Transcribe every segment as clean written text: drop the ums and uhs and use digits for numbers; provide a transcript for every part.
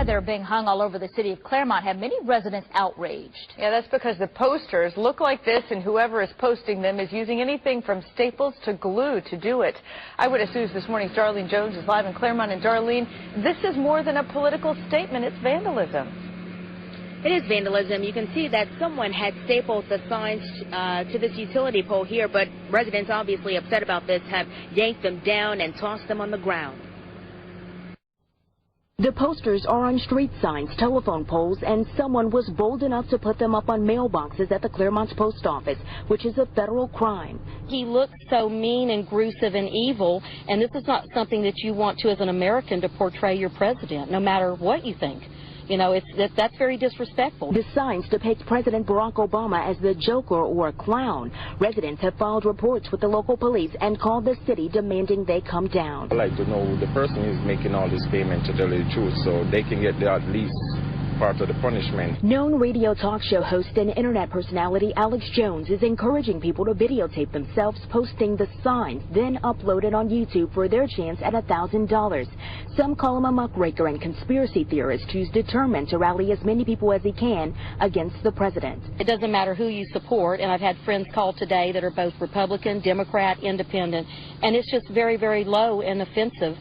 they're being hung all over the city of Claremont have many residents outraged. Yeah, that's because the posters look like this, and whoever is posting them is using anything from staples to glue to do it. Eyewitness News this morning's Darlene Jones is live in Claremont. And Darlene, this is more than a political statement, it's vandalism. It is vandalism. You can see that someone had stapled the signs to this utility pole here, but residents obviously upset about this have yanked them down and tossed them on the ground. The posters are on street signs, telephone poles, and someone was bold enough to put them up on mailboxes at the Claremont post office, which is a federal crime. He looks so mean and gruesome and evil, and this is not something that you want to, as an American, to portray your president, no matter what you think. You know, that's very disrespectful. The signs depict President Barack Obama as the Joker or a clown. Residents have filed reports with the local police and called the city demanding they come down. I'd like to know who the person is making all this payment, to tell you the truth, so they can get the at least part of the punishment. Known radio talk show host and internet personality Alex Jones is encouraging people to videotape themselves posting the signs, then upload it on YouTube for their chance at $1,000. Some call him a muckraker and conspiracy theorist who's determined to rally as many people as he can against the president. It doesn't matter who you support, and I've had friends call today that are both Republican, Democrat, Independent, and it's just very, very low and offensive.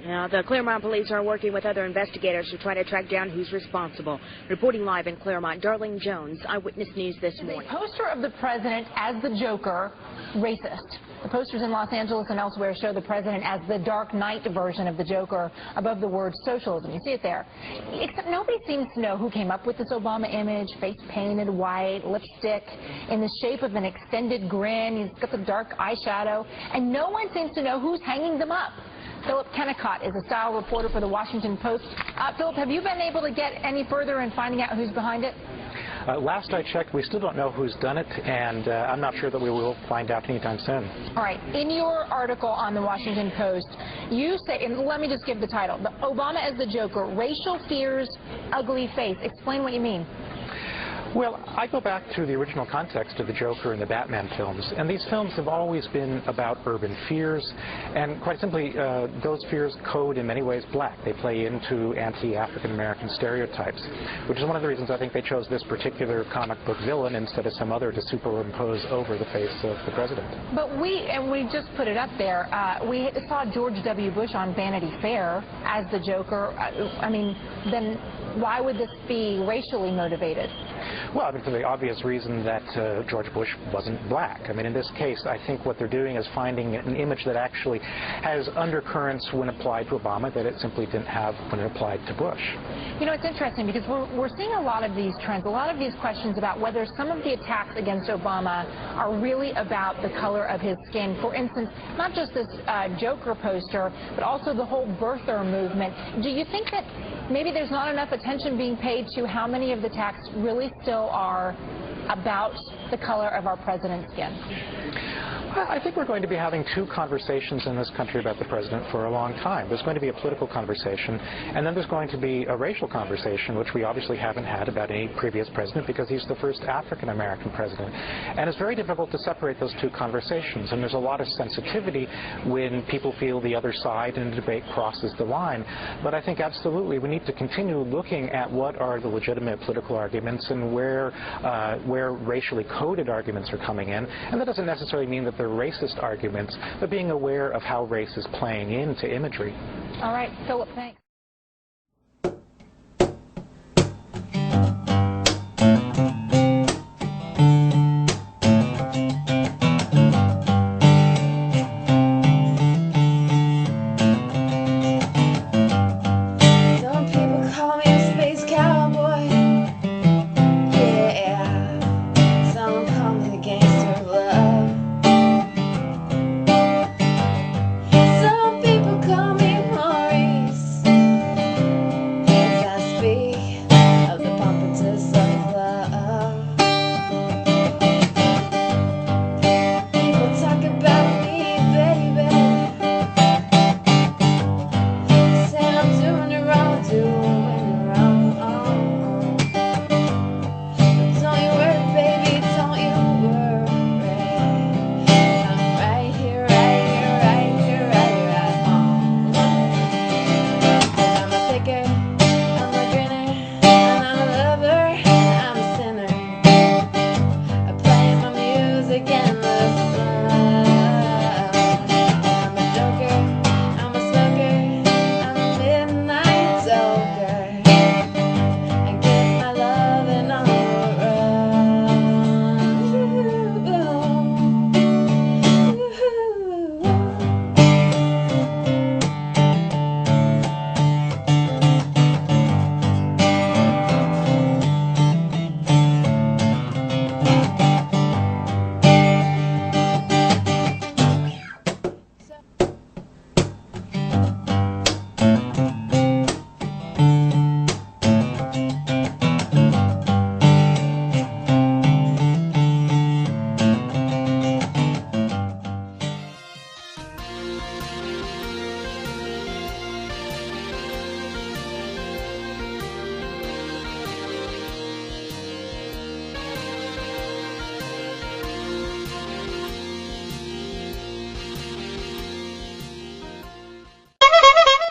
Now, the Claremont police are working with other investigators to try to track down who's responsible. Reporting live in Claremont, Darlene Jones, Eyewitness News this morning. The poster of the president as the Joker, racist. The posters in Los Angeles and elsewhere show the president as the Dark Knight version of the Joker above the word socialism. You see it there. Except nobody seems to know who came up with this Obama image, face painted white, lipstick in the shape of an extended grin. He's got the dark eyeshadow, and no one seems to know who's hanging them up. Philip Kennicott is a style reporter for the Washington Post. Philip, have you been able to get any further in finding out who's behind it? Last I checked, we still don't know who's done it, and I'm not sure that we will find out anytime soon. All right. In your article on the Washington Post, you say, and let me just give the title, Obama as the Joker, Racial Fears, Ugly Face. Explain what you mean. Well, I go back to the original context of the Joker and the Batman films, and these films have always been about urban fears, and quite simply, those fears code in many ways black. They play into anti-African American stereotypes, which is one of the reasons I think they chose this particular comic book villain instead of some other to superimpose over the face of the president. But we just put it up there, we saw George W. Bush on Vanity Fair as the Joker. I mean, then why would this be racially motivated? Well, I mean, for the obvious reason that George Bush wasn't black. I mean, in this case, I think what they're doing is finding an image that actually has undercurrents when applied to Obama that it simply didn't have when it applied to Bush. You know, it's interesting because we're seeing a lot of these trends, a lot of these questions about whether some of the attacks against Obama are really about the color of his skin. For instance, not just this Joker poster, but also the whole birther movement. Do you think that maybe there's not enough attention being paid to how many of the attacks really still are about the color of our president's skin? I think we're going to be having two conversations in this country about the president for a long time. There's going to be a political conversation, and then there's going to be a racial conversation, which we obviously haven't had about any previous president because he's the first African-American president. And it's very difficult to separate those two conversations, and there's a lot of sensitivity when people feel the other side in a debate crosses the line. But I think absolutely we need to continue looking at what are the legitimate political arguments and where racially coded arguments are coming in. And that doesn't necessarily mean that they're racist arguments, but being aware of how race is playing into imagery. All right, Philip, thanks.